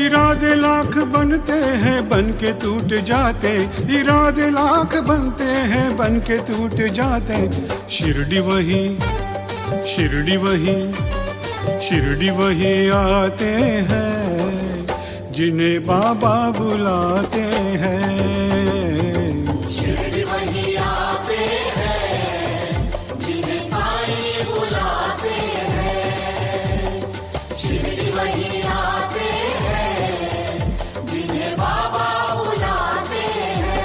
इरादे लाख बनते हैं बन के टूट जाते, इरादे लाख बनते हैं बन के टूट जाते। शिरडी वही, शिरडी वही, शिरडी वही आते हैं जिन्हें बाबा बुलाते हैं। शिरडी वही आते हैं जिन्हें साईं बुलाते हैं। शिरडी वही आते हैं जिन्हें बाबा बुलाते हैं।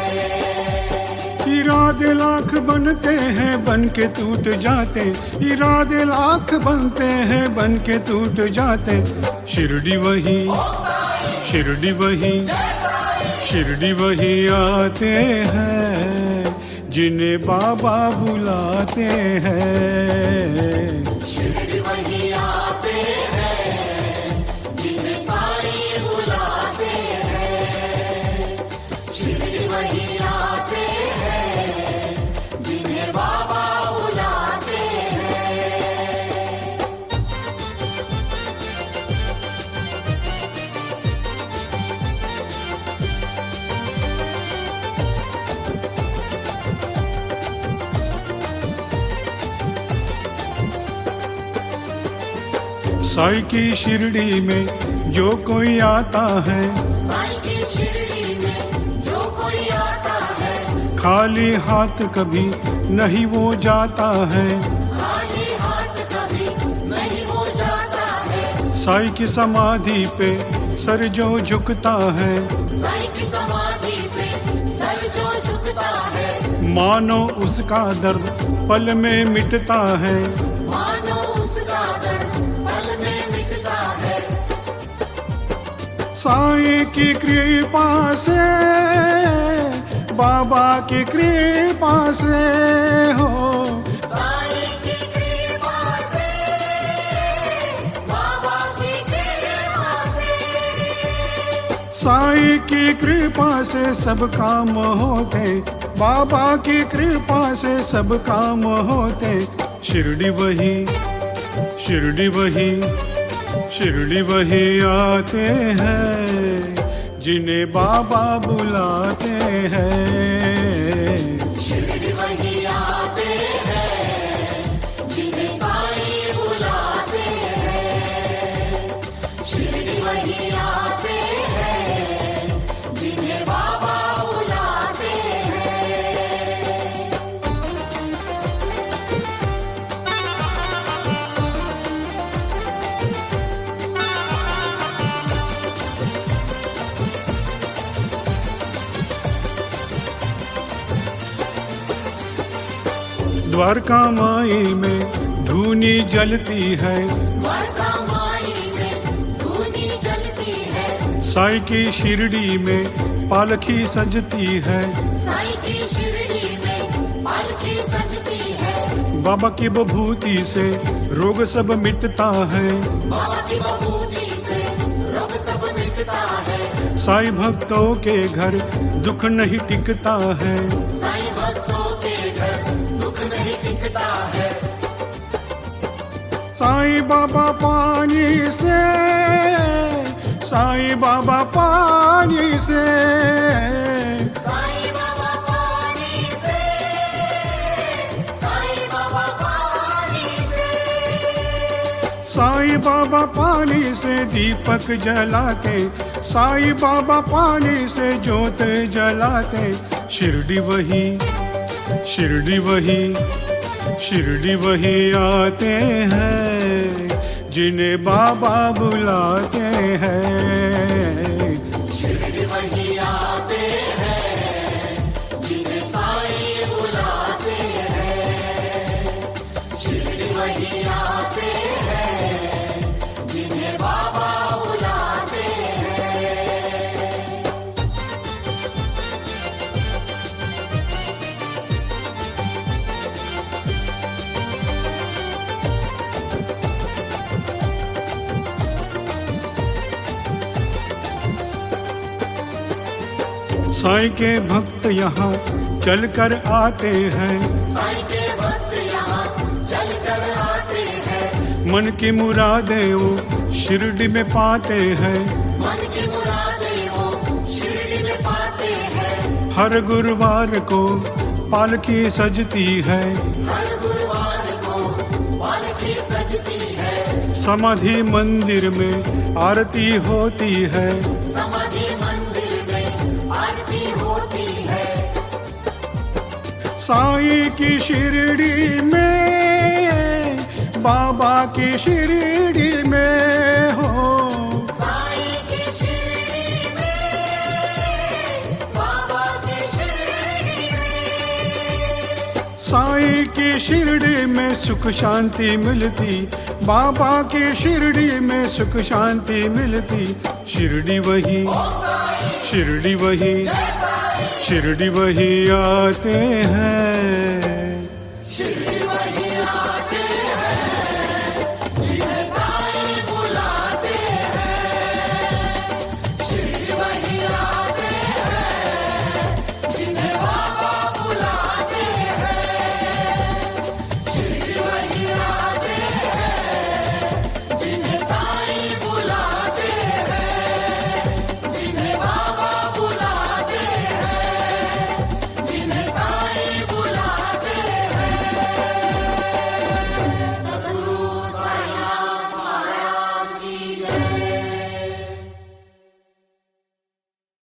इरादे लाख बनते हैं बन के टूट जाते, इरादे लाख बनते हैं बन के टूट जाते। शिरडी वही, शिरडी वही, शिरडी वही आते हैं जिन्हें बाबा बुलाते हैं। शिरडी वही आते हैं जिन्हें साईं बुलाते हैं। शिरडी वही आते हैं जिन्हें बाबा बुलाते हैं। साईं की शिरडी में जो कोई आता है, साईं की शिरडी में जो कोई आता है, खाली हाथ कभी नहीं वो जाता है। खाली हाथ कभी नहीं हो जाता है। साईं की समाधि पे सर जो झुकता है, साईं की समाधि पे सर जो झुकता है, मानो उसका दर्द पल में मिटता है। मानो उसका दर्द पल में मिटता है। साईं की कृपा से, बाबा की कृपा से हो, साईं की कृपा से, बाबा की कृपा से, साईं की कृपा से सब काम होते, बाबा की कृपा से सब काम होते। शिरडी वही, शिरडी वही, शिरडी वही आते हैं जिन्हें बाबा बुलाते हैं। शिरडी वही आते हैं जिन्हें साईं बुलाते हैं। शिरडी वही आते हैं जिन्हें बाबा बुलाते हैं। द्वारका माई में धूनी जलती है, द्वारका माई में धूनी जलती है। साईं की शिरडी में पालकी सजती है। साईं की शिरडी में पालकी सजती है। बाबा की बभूति से रोग सब मिटता है। बाबा की बभूति से रोग सब मिटता है। साईं भक्तों के घर दुख नहीं टिकता है। साईं भक्तों के घर दुख नहीं टिकता है। साईं बाबा पानी से, साईं बाबा पानी से, साईं बाबा पानी से, साईं बाबा पानी से, साईं बाबा पानी से दीपक जलाते, साईं बाबा पानी से ज्योत जलाते। शिरडी वही, शिरडी वही, शिरडी वही आते हैं जिन्हें बाबा बुलाते हैं। शिरडी वही आते हैं जिन्हें साईं बुलाते हैं। शिरडी वही आते हैं जिन्हें बाबा बुलाते हैं। साईं के भक्त यहाँ चलकर आते हैं, साईं के भक्त यहाँ चल कर आते हैं। मन की मुरादें वो शिरडी में पाते हैं। मन की मुरादें वो शिरडी में पाते हैं। हर गुरुवार को पालकी सजती है, हर गुरुवार को पालकी सजती है। समाधि मंदिर में आरती होती है, समाधि मंदिर में आरती होती है। साईं की शिरडी में, बाबा की शिरडी में हो, साईं की शिरडी में, बाबा की शिरडी में। साईं की शिरडी में सुख शांति मिलती, बाबा की शिरडी में सुख शांति मिलती। शिरडी वही, शिरडी वही, शिरडी वही आते हैं।